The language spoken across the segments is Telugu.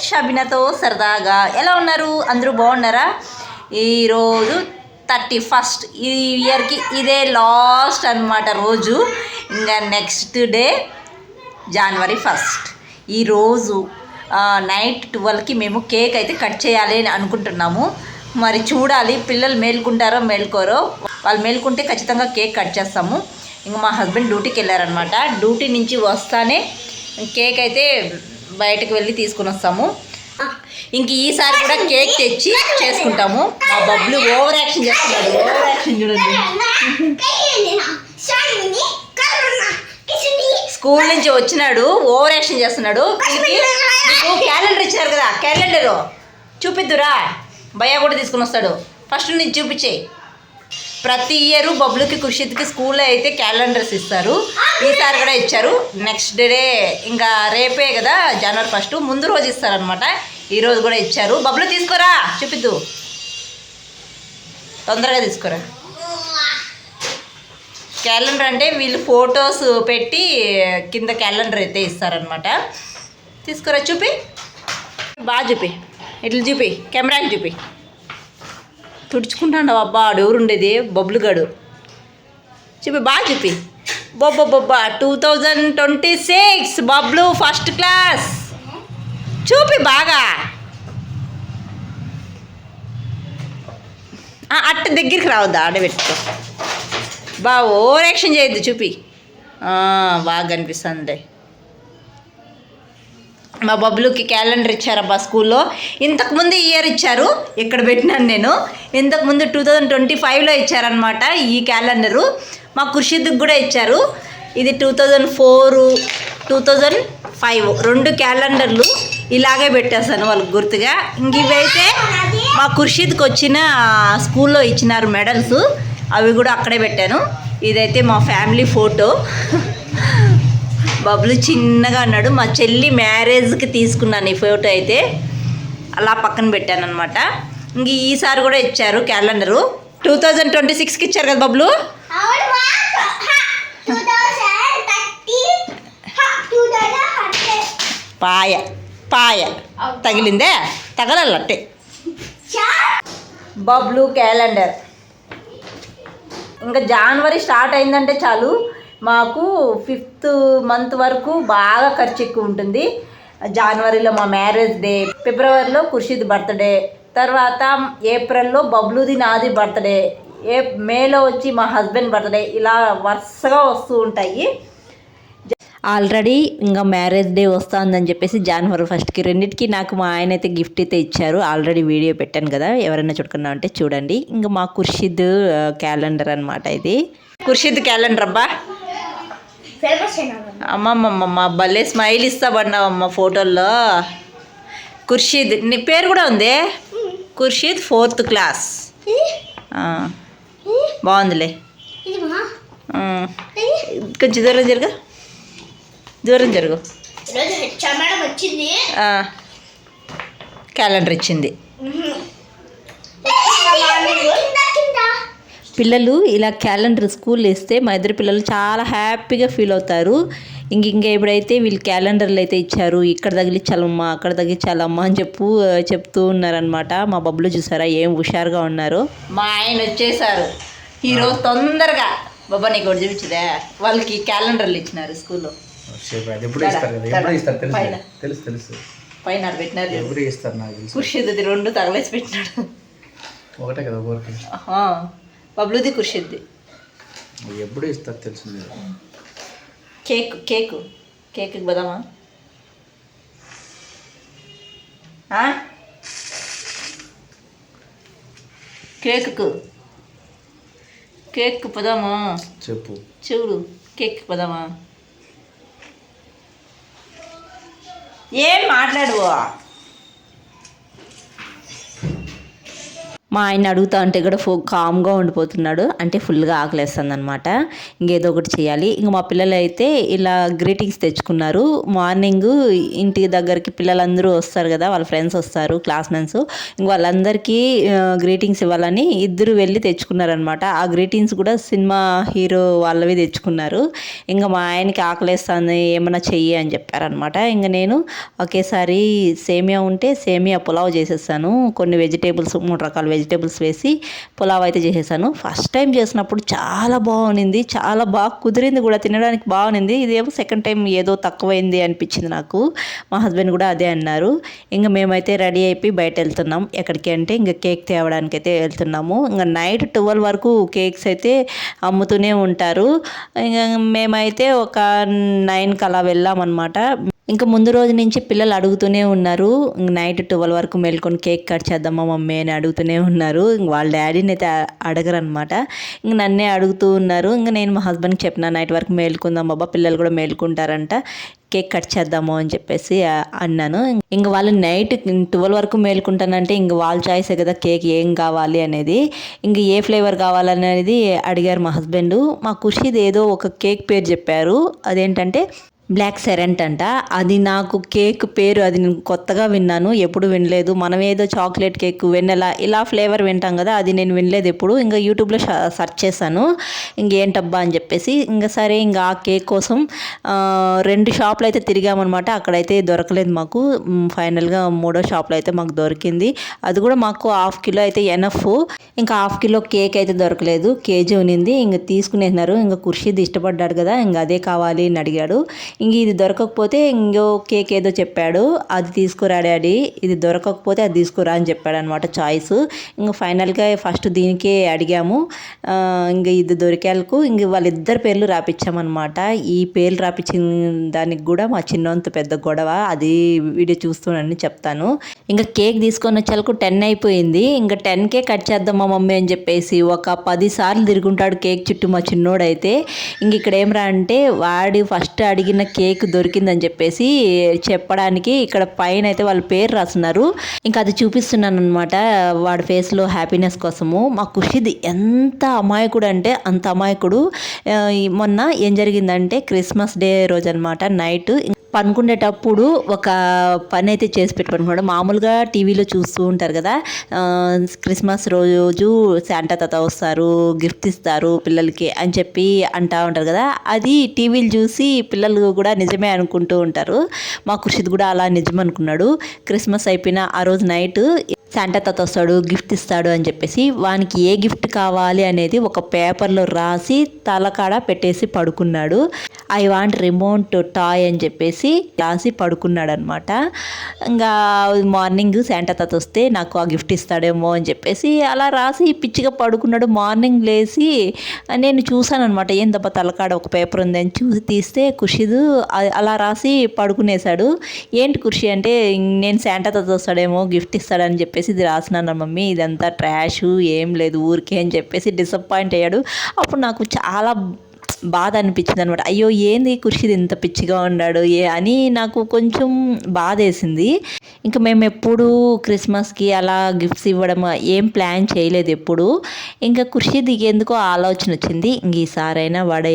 షబినాతో సరదాగా. ఎలా ఉన్నారు? అందరూ బాగున్నారా? ఈరోజు 31st, ఈ ఇయర్కి ఇదే లాస్ట్ అనమాట రోజు. ఇంకా నెక్స్ట్ డే January 1st. ఈరోజు నైట్ 12కి మేము కేక్ అయితే కట్ చేయాలి అని అనుకుంటున్నాము. మరి చూడాలి పిల్లలు మేల్కుంటారో మేల్కోరో. వాళ్ళు మేల్కుంటే ఖచ్చితంగా కేక్ కట్ చేస్తాము. ఇంకా మా హస్బెండ్ డ్యూటీకి వెళ్ళారనమాట. డ్యూటీ నుంచి వస్తానే కేక్ అయితే బయటకు వెళ్ళి తీసుకుని వస్తాము. ఇంక ఈసారి కూడా కేక్ తెచ్చి చేసుకుంటాము. మా బబ్లు ఓవర్ యాక్షన్ చేస్తున్నాడు. ఓవర్ యాక్షన్ చూడండి. స్కూల్ నుంచి వచ్చినాడు, ఓవర్ యాక్షన్ చేస్తున్నాడు. మీకు క్యాలెండర్ ఇచ్చినారు కదా, క్యాలెండరు చూపిద్దురా. భయ్య కూడా తీసుకుని వస్తాడు. ఫస్ట్ నుంచి చూపించే. ప్రతి ఇయర్ బబ్లుకి ఖుషిత్కి స్కూల్లో అయితే క్యాలెండర్స్ ఇస్తారు. ఈసారి కూడా ఇచ్చారు. నెక్స్ట్ డే ఇంకా రేపే కదా January 1st, ముందు రోజు ఇస్తారనమాట. ఈరోజు కూడా ఇచ్చారు. బబ్లు తీసుకోరా, చూపిద్దు. తొందరగా తీసుకోరా. క్యాలెండర్ అంటే వీళ్ళు ఫొటోస్ పెట్టి కింద క్యాలెండర్ అయితే ఇస్తారనమాట. తీసుకోరా, చూపి. బాగా చూపి, ఇట్లా చూపి, కెమెరాకి చూపి. తుడుచుకుంటాడు అబ్బా. ఎవరు ఉండేది? బబ్లు గడు. చూపి, బాగా చూపి. Bobba 2026 Bablu first class. చూపి బాగా. అట్ట దగ్గరికి రావద్దా, ఆడబెట్టుకో. బాగా ఓవర్ యాక్షన్ చేయొద్దు. చూపి. బాగా కనిపిస్తుంది. మా బబ్లుకి క్యాలెండర్ ఇచ్చారబ్బా స్కూల్లో. ఇంతకుముందు ఇయర్ ఇచ్చారు, ఇక్కడ పెట్టినాను నేను. ఇంతకుముందు 2025లో ఇచ్చారనమాట ఈ క్యాలెండరు. మా ఖుషిద్కి కూడా ఇచ్చారు. ఇది 2004, 2005 2 క్యాలెండర్లు ఇలాగే పెట్టేస్తాను వాళ్ళకి గుర్తుగా. ఇంక ఇవైతే మా ఖుషిద్కి వచ్చిన స్కూల్లో ఇచ్చినారు మెడల్స్, అవి కూడా అక్కడే పెట్టాను. ఇదైతే మా ఫ్యామిలీ ఫోటో. బబ్లు చిన్నగా అన్నాడు. మా చెల్లి మ్యారేజ్కి తీసుకున్నాను ఈ ఫోటో అయితే, అలా పక్కన పెట్టాను అనమాట. ఇంక ఈసారి కూడా ఇచ్చారు క్యాలెండరు. 2026కి ఇచ్చారు కదా బబ్లు. పాయ పాయ తగిలిందే, తగలట్టే. బబ్లు క్యాలెండర్. ఇంకా January స్టార్ట్ అయిందంటే చాలు మాకు 5th month వరకు బాగా ఖర్చు ఎక్కువ ఉంటుంది. Januaryలో మా మ్యారేజ్ డే, ఫిబ్రవరిలో ఖుషిద్ బర్త్డే, తర్వాత ఏప్రిల్లో బబ్లుది నాది బర్త్డే, మేలో వచ్చి మా హస్బెండ్ బర్త్డే, ఇలా వరుసగా వస్తూ ఉంటాయి. ఆల్రెడీ ఇంకా మ్యారేజ్ డే వస్తుందని చెప్పేసి January 1st రెండింటికి నాకు మా ఆయన అయితే గిఫ్ట్ అయితే ఇచ్చారు. ఆల్రెడీ వీడియో పెట్టాను కదా, ఎవరైనా చూడకుండా అంటే చూడండి. ఇంకా మా ఖుషిద్ క్యాలెండర్ అనమాట ఇది. ఖుషిద్ క్యాలెండర్ అబ్బా. అమ్మమ్మమ్మ భలే స్మైల్ ఇస్తాబడినావమ్మ ఫోటోల్లో. ఖుషిద్ నీ పేరు కూడా ఉంది, ఖుషిద్ 4th క్లాస్. బాగుందిలే. కొంచెం దూరం జరుగు, దూరం జరుగు. క్యాలెండర్ ఇచ్చింది. పిల్లలు ఇలా క్యాలెండర్ స్కూల్లో ఇస్తే మా ఇద్దరు పిల్లలు చాలా హ్యాపీగా ఫీల్ అవుతారు. ఇంకా ఎప్పుడైతే వీళ్ళు క్యాలెండర్లు అయితే ఇచ్చారు, ఇక్కడ తగిలించాలమ్మా, అక్కడ తగిలించాలమ్మా అని చెప్తూ ఉన్నారనమాట. మా బబ్బులు చూసారా ఏం హుషారుగా ఉన్నారు. మా ఆయన వచ్చేసారు ఈరోజు తొందరగా. బాబా నీకు ఒకటి చూపించదే, వాళ్ళకి క్యాలెండర్లు ఇచ్చినారు స్కూల్లో. పైన పెట్టినారు. ఖుషిద్ది 2 తగలేసి పెట్టినాడు. ఒకటే కదా బబ్లుది ఖుషిద్ది. ఎప్పుడు ఇస్తారు తెలిసింది. కేక్ పోదామా? కేక్ పోదామా? చెప్పు చూడు, కేక్ పోదామా? ఏం మాట్లాడువా? మా ఆయన అడుగుతా ఉంటే కూడా కామ్గా ఉండిపోతున్నాడు. అంటే ఫుల్గా ఆకలేస్తుంది అనమాట. ఇంకేదో ఒకటి చేయాలి. ఇంక మా పిల్లలు అయితే ఇలా గ్రీటింగ్స్ తెచ్చుకున్నారు. మార్నింగ్ ఇంటి దగ్గరికి పిల్లలందరూ వస్తారు కదా, వాళ్ళ ఫ్రెండ్స్ వస్తారు, క్లాస్మేట్స్. ఇంక వాళ్ళందరికీ గ్రీటింగ్స్ ఇవ్వాలని ఇద్దరు వెళ్ళి తెచ్చుకున్నారనమాట. ఆ గ్రీటింగ్స్ కూడా సినిమా హీరో వాళ్ళవి తెచ్చుకున్నారు. ఇంకా మా ఆయనకి ఆకలేస్తుంది, ఏమన్నా చెయ్యి అని చెప్పారనమాట. ఇంకా నేను ఒకేసారి సేమియా ఉంటే సేమియా పులావ్ చేసేసాను. కొన్ని వెజిటేబుల్స్ 3 రకాల వెజిటేబుల్స్ వేసి పులావ్ అయితే చేసేసాను. ఫస్ట్ టైం చేసినప్పుడు చాలా బాగుంది, చాలా బాగా కుదిరింది కూడా, తినడానికి బాగుంది. ఇదేమో సెకండ్ టైం ఏదో తక్కువైంది అనిపించింది నాకు. మా హస్బెండ్ కూడా అదే అన్నారు. ఇంకా మేమైతే రెడీ అయిపోయి బయట వెళ్తున్నాం. ఎక్కడికి అంటే ఇంకా కేక్ తేవడానికి అయితే వెళ్తున్నాము. ఇంకా నైట్ 12 వరకు కేక్స్ అయితే అమ్ముతూనే ఉంటారు. ఇంకా మేమైతే ఒక 9కి అలా వెళ్ళామన్నమాట. ఇంకా ముందు రోజు నుంచి పిల్లలు అడుగుతూనే ఉన్నారు, నైట్ 12 వరకు మేల్కొని కేక్ కట్ చేద్దామా మమ్మీ అని అడుగుతూనే ఉన్నారు. ఇంక వాళ్ళ డాడీని అయితే అడగరు అనమాట. ఇంక నన్నే అడుగుతూ ఉన్నారు. ఇంకా నేను మా హస్బెండ్కి చెప్పిన నైట్ వరకు మేల్కుందాం బాబా, పిల్లలు కూడా మేల్కుంటారంట, కేక్ కట్ చేద్దాము అని చెప్పేసి అన్నాను. ఇంక వాళ్ళు నైట్ 12 వరకు మేల్కుంటానంటే ఇంక వాళ్ళ చాయిసే కదా కేక్ ఏం కావాలి అనేది. ఇంక ఏ ఫ్లేవర్ కావాలనేది అడిగారు మా హస్బెండ్. మా ఖుషిది ఏదో ఒక కేక్ పేరు చెప్పారు. అదేంటంటే బ్లాక్ సెరెంట్ అంట. అది నాకు కేక్ పేరు అది నేను కొత్తగా విన్నాను, ఎప్పుడు వినలేదు. మనం ఏదో చాక్లెట్ కేక్, వెన్నెలా ఇలా ఫ్లేవర్ వింటాం కదా, అది నేను వినలేదు ఎప్పుడు. ఇంకా యూట్యూబ్లో సెర్చ్ చేశాను ఇంకేంటబ్బా అని చెప్పేసి. ఇంకా సరే ఇంకా ఆ కేక్ కోసం 2 షాపులు అయితే తిరిగామన్నమాట. అక్కడైతే దొరకలేదు మాకు. ఫైనల్గా 3వ షాప్లో అయితే మాకు దొరికింది. అది కూడా మాకు 1/2 కిలో అయితే ఎనఫ్. ఇంకా 1/2 కిలో కేక్ అయితే దొరకలేదు, కేజీ ఉన్నింది. ఇంకా తీసుకునేసినారు. ఇంకా ఖుషీది ఇష్టపడ్డాడు కదా, ఇంకా అదే కావాలి అని అడిగాడు. ఇంక ఇది దొరకకపోతే ఇంకో కేక్ ఏదో చెప్పాడు, అది తీసుకురా డాడీ, ఇది దొరకకపోతే అది తీసుకురా అని చెప్పాడు అనమాట చాయిస్. ఇంకా ఫైనల్గా ఫస్ట్ దీనికే అడిగాము. ఇంక ఇది దొరికేలకు ఇంక వాళ్ళిద్దరు పేర్లు రాపించామన్నమాట. ఈ పేర్లు రాపించిన దానికి కూడా మా చిన్నంత పెద్ద గొడవ, అది వీడియో చూస్తున్నానని చెప్తాను. ఇంకా కేక్ తీసుకొని వచ్చేలకు 10 అయిపోయింది. ఇంకా 10కే కట్ చేద్దాం మా మమ్మీ అని చెప్పేసి ఒక 10 సార్లు తిరుగుంటాడు కేక్ చుట్టూ మా చిన్నోడైతే. ఇంక ఇక్కడ ఏమరా అంటే వాడి ఫస్ట్ అడిగిన కేక్ దొరికిందని చెప్పేసి చెప్పడానికి ఇక్కడ పైన అయితే వాళ్ళ పేరు రాస్తున్నారు. ఇంకా అది చూపిస్తున్నాను అనమాట వాడి ఫేస్లో హ్యాపీనెస్ కోసము. మా ఖుషిది ఎంత అమాయకుడు అంటే అంత అమాయకుడు. మొన్న ఏం జరిగిందంటే క్రిస్మస్ డే రోజు అనమాట, నైట్ పనుకునేటప్పుడు ఒక పని అయితే చేసి పెట్టుకున్నాడు. మామూలుగా టీవీలో చూస్తూ ఉంటారు కదా, క్రిస్మస్ రోజు శాంటా తాత వస్తారు, గిఫ్ట్ ఇస్తారు పిల్లలకి అని చెప్పి అంటూ ఉంటారు కదా. అది టీవీలు చూసి పిల్లలు కూడా నిజమే అనుకుంటూ ఉంటారు. మా ఖుషిది కూడా అలా నిజం అనుకున్నాడు. క్రిస్మస్ అయిపోయిన ఆ రోజు నైట్ శాంటా తాత వస్తాడు, గిఫ్ట్ ఇస్తాడు అని చెప్పేసి వానికి ఏ గిఫ్ట్ కావాలి అనేది ఒక పేపర్లో రాసి తలకాడ పెట్టేసి పడుకున్నాడు. ఐ వాంట్ రిమోట్ టాయ్ అని చెప్పేసి రాసి పడుకున్నాడు అనమాట. ఇంకా మార్నింగ్ శాంటా తాత వస్తే నాకు ఆ గిఫ్ట్ ఇస్తాడేమో అని చెప్పేసి అలా రాసి పిచ్చిగా పడుకున్నాడు. మార్నింగ్ లేచి నేను చూసాను అనమాట, ఏందబ్బా తలకాడ ఒక పేపర్ ఉంది అని చూసి తీస్తే ఖుషిదు అలా రాసి పడుకునేశాడు. ఏంటి ఖుషి అంటే నేను శాంటా తాత వస్తాడేమో గిఫ్ట్ ఇస్తాడని చెప్పేసి ఇది రాసినాను మమ్మీ, ఇదంతా ట్రాష్, ఏం లేదు ఊరికే అని చెప్పేసి డిసప్పాయింట్ అయ్యాడు. అప్పుడు నాకు చాలా బాధ అనిపించింది అనమాట. అయ్యో ఏంది ఖుషిది ఇంత పిచ్చిగా ఉన్నాడు అని నాకు కొంచెం బాధ వేసింది. ఇంకా మేము ఎప్పుడు క్రిస్మస్కి అలా గిఫ్ట్స్ ఇవ్వడం ఏం ప్లాన్ చేయలేదు ఎప్పుడు. ఇంకా ఖుషిది ఎందుకో ఆలోచన వచ్చింది, ఇంక ఈసారైనా వాడి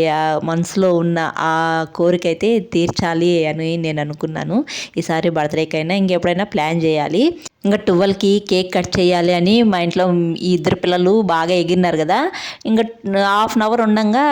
మనసులో ఉన్న ఆ కోరిక అయితే తీర్చాలి అని నేను అనుకున్నాను. ఈసారి బర్త్డేకైనా ఇంకెప్పుడైనా ప్లాన్ చేయాలి. ఇంకా 12కి కేక్ కట్ చేయాలి అని మా ఇంట్లో ఈ ఇద్దరు పిల్లలు బాగా ఎగిరినారు కదా. ఇంకా 1/2 అవర్ ఉండగా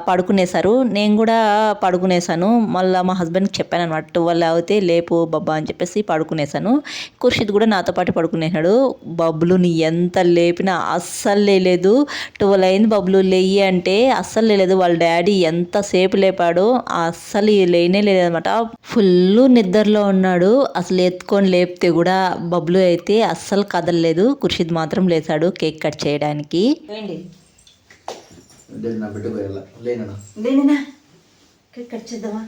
పడుకునేశారు. నేను కూడా పడుకునేసాను. మళ్ళీ మా హస్బెండ్కి చెప్పాను అనమాట, 12 అవుతే లేపు బాబా అని చెప్పేసి పడుకునేసాను. ఖుషిద్ కూడా నాతో పాటు పడుకునేసాడు. బబ్బులుని ఎంత లేపినా అస్సలు లేలేదు. 12 అయింది బబ్బులు లేయి అంటే అస్సలు లేదు. వాళ్ళ డాడీ ఎంతసేపు లేపాడో అస్సలు లేనే లేదనమాట. ఫుల్ నిద్రలో ఉన్నాడు. అసలు ఎత్తుకొని లేపితే కూడా బబ్బులు అయితే అస్సలు కదలలేదు. ఖుషిద్ మాత్రం లేచాడు కేక్ కట్ చేయడానికి. కేక్ కట్ చేద్దామా?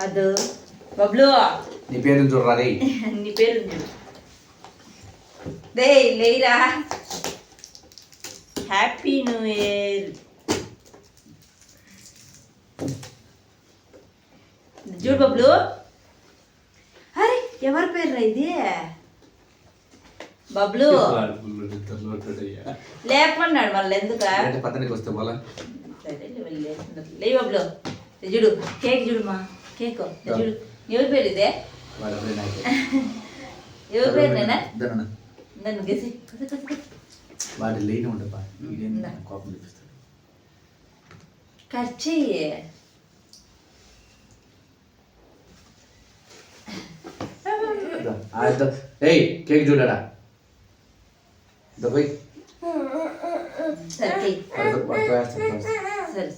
అదో బబ్లు నీ పేరు చూడరా, నీ పేరు లేరా. Happy new year. చూడు బబ్లు. అరే ఎవరి పేరు ఇది? బబ్లు లేపమన్నాడు మళ్ళీ ఎందుకు పతనికి వస్తే వాళ్ళ సరే లే బబ్లు చూడు కేక్ చూడు మా కేక్ చూడు ఎవరి పేరు ఇదే ఎవరి పేరు నేనా నన్ను గెసి వాడి లేని ఉండపా కోపం చూపిస్తాడు కట్ చెయ్యి ఏయ్ కేక్ చూడడా పోయి సరే సరే సరే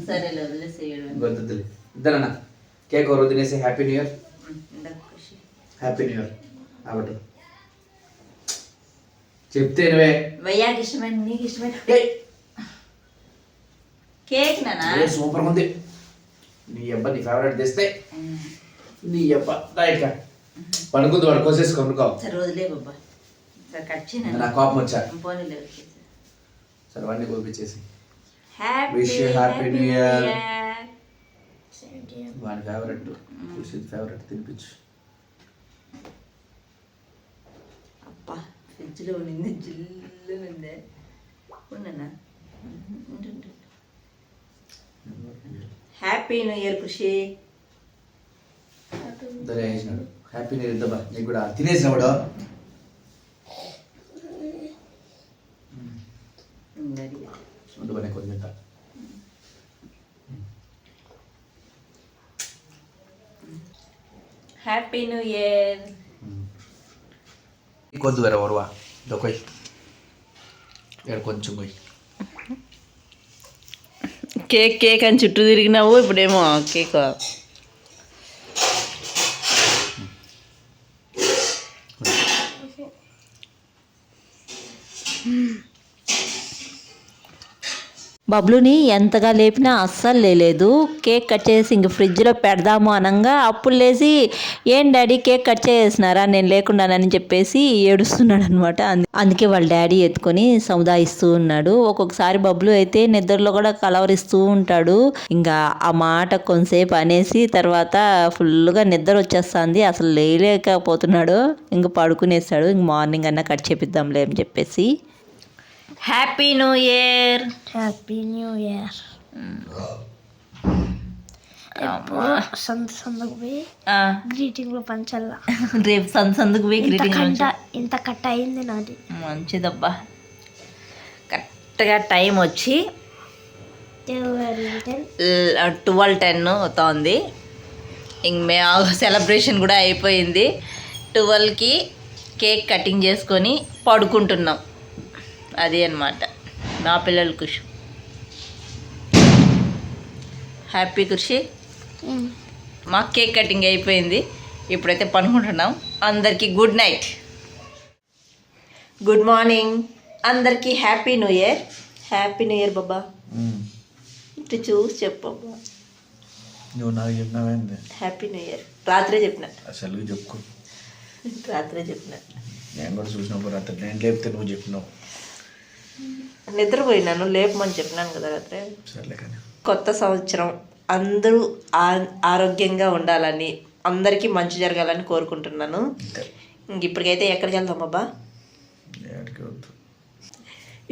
సరేలే వదిలేసేయడం గొద్దులే ఇద్దరన్నా కేక్ రోజు తినేసి happy new year happy new year కాబట్టి చెప్తేనువే వయ్యాకి ఇష్టమైన నీకు ఇష్టమైన కేక్ నానా సూపర్ ఉంది నీ అబ్బా నీ ఫేవరెట్ తెస్తే నీ అబ్బా రైట్గా పడుకుంది వాడు కోసేసి కొనుక్కో సరే వదిలే బాబా సరే కట్ చేయను నా కోపం వచ్చా పోనీలే సరే వాడిని కోపించేసి happy wish you happy new year వాడి ఫేవరెట్ ఫేవరెట్ తినిపించు అబ్బా ఫ్రిడ్జ్లో ఉండింది జిల్లు ఉంది ఉన్నానా హ్యాపీ న్యూ ఇయర్ ఖుషి ఇద్దరు వేసినాడు హ్యాపీ న్యూ ఇయర్ ఇద్దామా నీకు కూడా తినేసినాడు ఉండుకోనే కొంచెం తింటా హ్యాపీ న్యూ ఇయర్ కొద్దు వేరే ఓర్వా దొక్కొయ్ కొంచెం పోయి కేక్ కేక్ అని చుట్టూ తిరిగినావు ఇప్పుడేమో కేక్ బబ్లుని ఎంతగా లేపినా అస్సలు లేదు. కేక్ కట్ చేసి ఇంక ఫ్రిడ్జ్లో పెడదాము అనగా అప్పుడు లేచి ఏం డాడీ కేక్ కట్ చేసినారా నేను లేకుండానని చెప్పేసి ఏడుస్తున్నాడు అనమాట. అందుకే వాళ్ళ డాడీ ఎత్తుకొని సముదాయిస్తూ ఉన్నాడు. ఒక్కొక్కసారి బబ్లు అయితే నిద్రలో కూడా కలవరిస్తూ ఉంటాడు. ఇంకా ఆ మాట కొంతసేపు అనేసి తర్వాత ఫుల్గా నిద్ర వచ్చేస్తుంది, అసలు లేలేకపోతున్నాడు. ఇంక పడుకునేస్తాడు. ఇంక మార్నింగ్ అన్నా కట్ చేపిద్దాంలే అని చెప్పేసి. Happy new year. Happy new year. సందుకు పోయి గ్రీటింగ్ పంచాల. రేపు సందుకు పోయి గ్రీటింగ్ ఇంత కట్ అయింది నాది. మంచిదబ్బా. కరెక్ట్గా టైం వచ్చి 12:10 అవుతోంది. ఇంక మేము సెలబ్రేషన్ కూడా అయిపోయింది. 12కి కేక్ కటింగ్ చేసుకొని పడుకుంటున్నాం. అది అన్నమాట నా పిల్లల ఖుషి. హ్యాపీ ఖుషి. మా కేక్ కటింగ్ అయిపోయింది. ఇప్పుడైతే పనుకుంటున్నాం. అందరికీ గుడ్ నైట్, గుడ్ మార్నింగ్. అందరికీ happy new year. Happy new year బాబా. ఇటు చూసి చెప్పబ్బా. నువ్వు నాకు చెప్పినావేంది హ్యాపీ న్యూ ఇయర్? రాత్రే చెప్పిన. అసలు చెప్పుకో. రాత్రే చెప్పిన. నేను కూడా చూసినప్పుడు రాత్రి నేను లేపితే నువ్వు చెప్పినావు. నిద్రపోయినాను, లేపమని చెప్పినాను కదా రాత్రే. సర్లే కానీ కొత్త సంవత్సరం అందరూ ఆరోగ్యంగా ఉండాలని, అందరికీ మంచి జరగాలని కోరుకుంటున్నాను. ఇంక ఇప్పటికైతే ఎక్కడికి వెళ్తాం బాబా?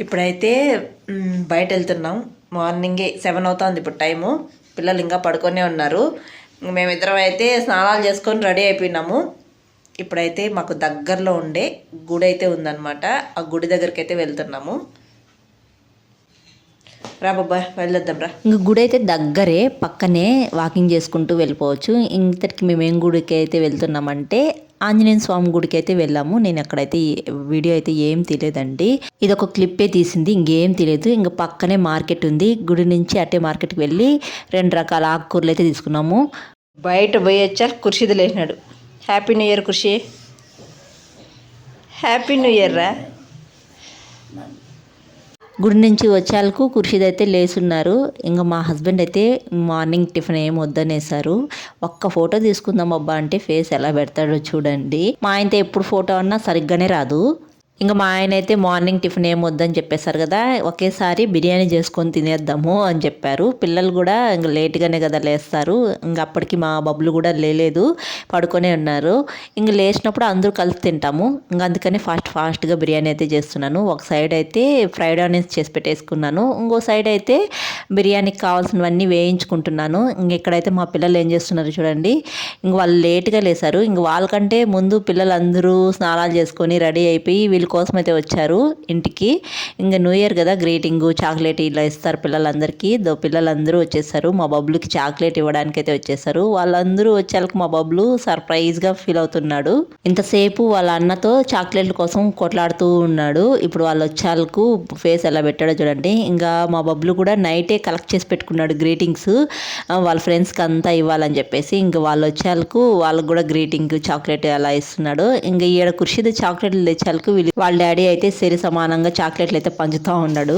ఇప్పుడైతే బయట వెళ్తున్నాం. మార్నింగే 7 అవుతుంది ఇప్పుడు టైము. పిల్లలు ఇంకా పడుకొనే ఉన్నారు. మేమిద్దరం అయితే స్నానాలు చేసుకొని రెడీ అయిపోయినాము. ఇప్పుడైతే మాకు దగ్గరలో ఉండే గుడి అయితే ఉందన్నమాట. ఆ గుడి దగ్గరికి అయితే వెళ్తున్నాము. రా బాబా వెళ్ళొద్దాం రా. ఇంక గుడి అయితే దగ్గరే, పక్కనే వాకింగ్ చేసుకుంటూ వెళ్ళిపోవచ్చు. ఇంతటికి మేము ఏం గుడికి అయితే వెళ్తున్నామంటే ఆంజనేయ స్వామి గుడికి అయితే వెళ్ళాము. నేను అక్కడైతే వీడియో అయితే ఏం తెలియదండి, ఇది ఒక క్లిప్పే తీసింది, ఇంకేం తెలియదు. ఇంక పక్కనే మార్కెట్ ఉంది. గుడి నుంచి అట్టే మార్కెట్కి వెళ్ళి 2 రకాల ఆకుకూరలు అయితే తీసుకున్నాము. బయట పోయి వచ్చా కుర్షీది లేచినాడు. హ్యాపీ న్యూ ఇయర్ ఖుషి. హ్యాపీ న్యూ ఇయర్ రా. గుడి నుంచి వచ్చేందుకు కుర్షీది అయితే లేచున్నారు. ఇంకా మా హస్బెండ్ అయితే మార్నింగ్ టిఫిన్ ఏం వద్దనేసారు. ఒక్క ఫోటో తీసుకుందాం అబ్బా అంటే ఫేస్ ఎలా పెడతాడో చూడండి. మా ఆయనతో ఎప్పుడు ఫోటో అన్నా సరిగ్గానే రాదు. ఇంకా మా ఆయన అయితే మార్నింగ్ టిఫిన్ ఏం వద్దని చెప్పేశారు కదా, ఒకేసారి బిర్యానీ చేసుకొని తినేద్దాము అని చెప్పారు. పిల్లలు కూడా ఇంకా లేట్గానే కదా లేస్తారు. ఇంకా అప్పటికి మా బబ్బులు కూడా లేలేదు, పడుకొనే ఉన్నారు. ఇంక లేచినప్పుడు అందరూ కలిసి తింటాము. ఇంకా అందుకని ఫాస్ట్గా బిర్యానీ అయితే చేస్తున్నాను. ఒక సైడ్ అయితే ఫ్రైడ్ ఆనియన్స్ చేసి పెట్టేసుకున్నాను, ఇంకో సైడ్ అయితే బిర్యానీకి కావాల్సినవన్నీ వేయించుకుంటున్నాను. ఇంక ఇక్కడైతే మా పిల్లలు ఏం చేస్తున్నారు చూడండి. ఇంక వాళ్ళు లేట్గా లేసారు. ఇంక వాళ్ళకంటే ముందు పిల్లలందరూ స్నానాలు చేసుకొని రెడీ అయిపోయి వీళ్ళ కోసం అయితే వచ్చారు ఇంటికి. ఇంకా న్యూ ఇయర్ కదా, గ్రీటింగ్ చాక్లెట్ ఇలా ఇస్తారు పిల్లలందరికీ. పిల్లలందరూ వచ్చేసారు. మా బబ్బులకి చాక్లెట్ ఇవ్వడానికి అయితే వచ్చేసారు. వాళ్ళందరూ వచ్చేళ్ళకి మా బబ్బులు సర్ప్రైజ్గా ఫీల్ అవుతున్నాడు. ఇంతసేపు వాళ్ళ అన్నతో చాక్లెట్ల కోసం కొట్లాడుతూ ఉన్నాడు. ఇప్పుడు వాళ్ళు వచ్చేళ్ళకు ఫేస్ ఎలా పెట్టాడో చూడండి. ఇంకా మా బబ్బులు కూడా నైటే కలెక్ట్ చేసి పెట్టుకున్నాడు గ్రీటింగ్స్, వాళ్ళ ఫ్రెండ్స్కి అంతా ఇవ్వాలని చెప్పేసి. ఇంకా వాళ్ళు వచ్చేళ్ళకు వాళ్ళకు కూడా గ్రీటింగ్ చాక్లెట్ అలా ఇస్తున్నాడు. ఇంకా ఈడ ఖుర్షీద్ చాక్లెట్లు తెచ్చేళ్ళకు వాళ్ళ డాడీ అయితే సరి సమానంగా చాక్లెట్లు అయితే పంచుతూ ఉన్నాడు.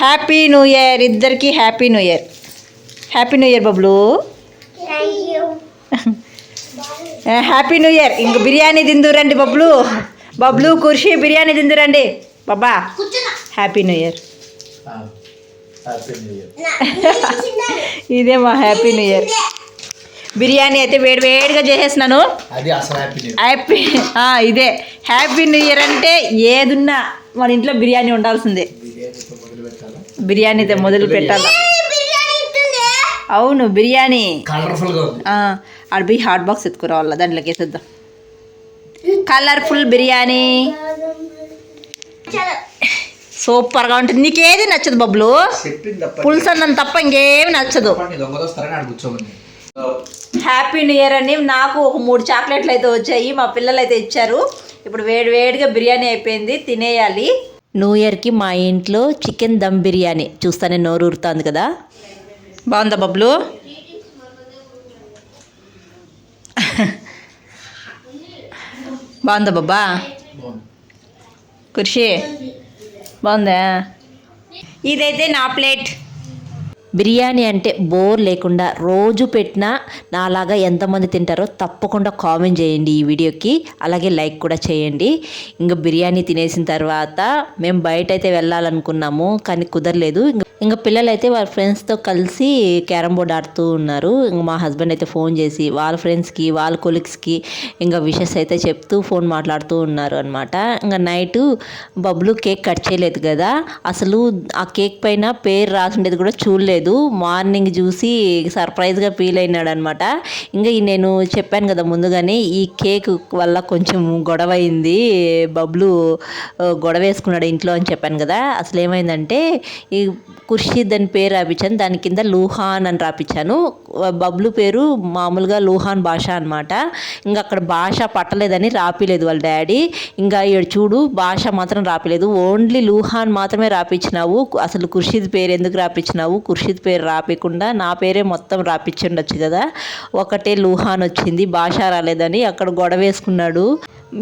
హ్యాపీ న్యూ ఇయర్ ఇద్దరికి, happy new year. Happy new year Bablu, happy new year. ఇంక బిర్యానీ తిందురండి బబ్లు, బబ్లు ఖుర్షీ బిర్యానీ తిందురండి బాబా. Happy new year. ఇదే మా హ్యాపీ న్యూ ఇయర్. బిర్యానీ అయితే వేడిగా చేసేసినాను. అది అసలు హ్యాపీ ఇదే హ్యాపీ న్యూ ఇయర్ అంటే ఏదున్నా మన ఇంట్లో బిర్యానీ ఉండాల్సిందే. బిర్యానీతో మొదలు పెట్టాలా? అవును బిర్యానీ అడిపోయి హాట్ బాక్స్ ఎత్తుకురావాలా, దాంట్లోకి వేసేద్దాం. కలర్ఫుల్ బిర్యానీ సూపర్గా ఉంటుంది. నీకేది నచ్చదు బబ్లు? పులుసు అన్నం తప్ప ఇంకేమి నచ్చదు. హ్యాపీ న్యూ ఇయర్ అని నాకు ఒక 3 చాక్లెట్లు అయితే వచ్చాయి, మా పిల్లలు అయితే ఇచ్చారు. ఇప్పుడు వేడిగా బిర్యానీ అయిపోయింది, తినేయాలి. న్యూ ఇయర్కి మా ఇంట్లో చికెన్ దమ్ బిర్యానీ చూస్తానే నోరు ఊరుతుంది కదా. బాగుందా బబ్లు? బాగుందా బాబా? ఖుషి బాగుందా? ఇదైతే నా ప్లేట్. బిర్యానీ అంటే బోర్ లేకుండా రోజు పెట్టినా నాలాగా ఎంతమంది తింటారో తప్పకుండా కామెంట్ చేయండి ఈ వీడియోకి, అలాగే లైక్ కూడా చేయండి. ఇంకా బిర్యానీ తినేసిన తర్వాత మేము బయట అయితే వెళ్ళాలనుకున్నాము కానీ కుదరలేదు. ఇంకా పిల్లలు అయితే వాళ్ళ ఫ్రెండ్స్తో కలిసి క్యారమ్ బోర్డ్ ఆడుతూ ఉన్నారు. ఇంకా మా హస్బెండ్ అయితే ఫోన్ చేసి వాళ్ళ ఫ్రెండ్స్కి వాళ్ళ కొలీగ్స్కి ఇంకా విషెస్ అయితే చెప్తూ ఫోన్ మాట్లాడుతూ ఉన్నారు అనమాట. ఇంకా నైట్ బబ్లు కేక్ కట్ చేయలేదు కదా, అసలు ఆ కేక్ పైన పేరు రాసి ఉండేది కూడా చూడలేదు. మార్నింగ్ చూసి సర్ప్రైజ్గా ఫీల్ అయినాడు అనమాట. ఇంకా నేను చెప్పాను కదా ముందుగానే, ఈ కేక్ వల్ల కొంచెం గొడవ అయింది, బబ్లు గొడవ వేసుకున్నాడు ఇంట్లో అని చెప్పాను కదా. అసలు ఏమైందంటే ఈ ఖుర్షీద్ అని పేరు రాపించాను, దాని కింద లూహాన్ అని రాపించాను. బబ్లు పేరు మామూలుగా లూహాన్ భాష అనమాట. ఇంకా అక్కడ భాష పట్టలేదని రాపిలేదు వాళ్ళ డాడీ. ఇంకా ఇక్కడ చూడు భాష మాత్రం రాపిలేదు, ఓన్లీ లూహాన్ మాత్రమే రాపించినావు, అసలు ఖుర్షీద్ పేరు ఎందుకు రాపించినావు, ఖుర్షీద్ పేరు రాపించకుండా నా పేరే మొత్తం రాపించుండొచ్చు కదా, ఒకటే లూహాన్ వచ్చింది భాష రాలేదని అక్కడ గొడవ వేసుకున్నాడు.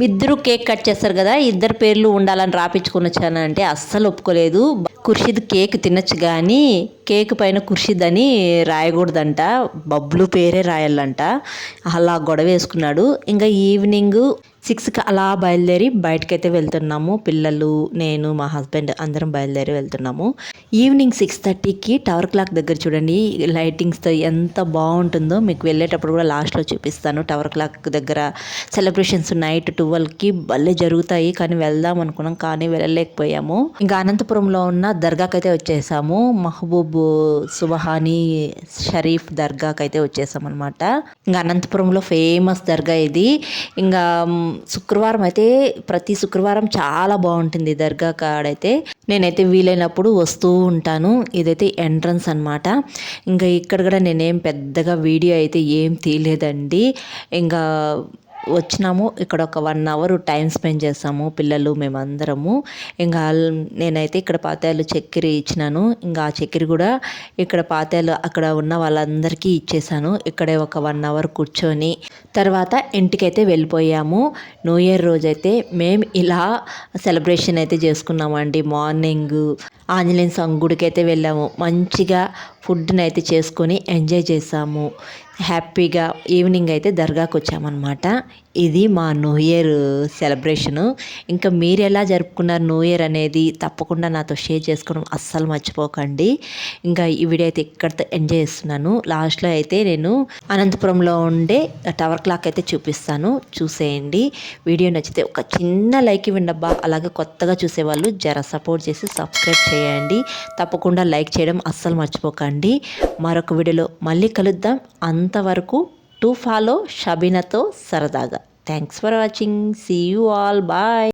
ఇద్దరు కేక్ కట్ చేస్తారు కదా, ఇద్దరు పేర్లు ఉండాలని రాపించుకొని వచ్చాను అంటే అస్సలు ఒప్పుకోలేదు. ఖుర్షీద్ కేక్ తినచ్చు కానీ కేక్ పైన ఖుర్షీద్ అని రాయకూడదంట, బబ్లు పేరే రాయాలంట. అలా గొడవ వేసుకున్నాడు. ఇంకా ఈవినింగ్ 6కి అలా బయలుదేరి బయటకైతే వెళ్తున్నాము. పిల్లలు, నేను, మా హస్బెండ్ అందరం బయలుదేరి వెళ్తున్నాము. ఈవినింగ్ 6:30కి టవర్ క్లాక్ దగ్గర చూడండి లైటింగ్స్తో ఎంత బాగుంటుందో, మీకు వెళ్ళేటప్పుడు కూడా లాస్ట్లో చూపిస్తాను. టవర్ క్లాక్ దగ్గర సెలబ్రేషన్స్ నైట్ 12కి భలే జరుగుతాయి, కానీ వెళ్దాం అనుకున్నాం కానీ వెళ్ళలేకపోయాము. ఇంకా అనంతపురంలో ఉన్న దర్గాకి అయితే వచ్చేసాము, మహబూబ్ సుబహానీ షరీఫ్ దర్గాకి అయితే వచ్చేసాం అనమాట. ఇంకా అనంతపురంలో ఫేమస్ దర్గా ఇది. ఇంకా శుక్రవారం అయితే ప్రతి శుక్రవారం చాలా బాగుంటుంది దర్గా కాడైతే. నేనైతే వీలైనప్పుడు వస్తూ ఉంటాను. ఇదైతే ఎంట్రన్స్ అనమాట. ఇంకా ఇక్కడ కూడా నేనేం పెద్దగా వీడియో అయితే ఏం తీయలేదండి. ఇంకా వచ్చినాము, ఇక్కడ ఒక 1 అవర్ టైం స్పెండ్ చేస్తాము పిల్లలు మేమందరము. ఇంకా నేనైతే ఇక్కడ పాత్యాలు చక్కెర ఇచ్చినాను. ఇంకా ఆ చక్కెర కూడా ఇక్కడ పాత్యాలు అక్కడ ఉన్న వాళ్ళందరికీ ఇచ్చేసాను. ఇక్కడే ఒక 1 అవర్ కూర్చొని తర్వాత ఇంటికైతే వెళ్ళిపోయాము. న్యూ ఇయర్ రోజైతే మేము ఇలా సెలబ్రేషన్ అయితే చేసుకున్నామండి. మార్నింగ్ ఆంజనేయ స్వామి గుడికి అయితే వెళ్ళాము, మంచిగా ఫుడ్ని అయితే చేసుకొని ఎంజాయ్ చేసాము హ్యాపీగా. ఈవినింగ్ అయితే దర్గాకు వచ్చామన్నమాట. ఇది మా న్యూ ఇయర్ సెలబ్రేషను. ఇంకా మీరు ఎలా జరుపుకున్నారు న్యూ ఇయర్ అనేది తప్పకుండా నాతో షేర్ చేసుకోవడం అస్సలు మర్చిపోకండి. ఇంకా ఈ వీడియో అయితే ఇక్కడితో ఎంజాయ్ చేస్తున్నాను. లాస్ట్లో అయితే నేను అనంతపురంలో ఉండే టవర్ క్లాక్ అయితే చూపిస్తాను, చూసేయండి. వీడియో నచ్చితే ఒక చిన్న లైక్ ఇవ్వండి అబ్బా. అలాగే కొత్తగా చూసేవాళ్ళు జర సపోర్ట్ చేసి సబ్స్క్రైబ్ చేయండి. తప్పకుండా లైక్ చేయడం అస్సలు మర్చిపోకండి. మరొక వీడియోలో మళ్ళీ కలుద్దాం. అంతవరకు టు ఫాలో షబీనాతో సరదాగా. Thanks for watching. See you all. Bye.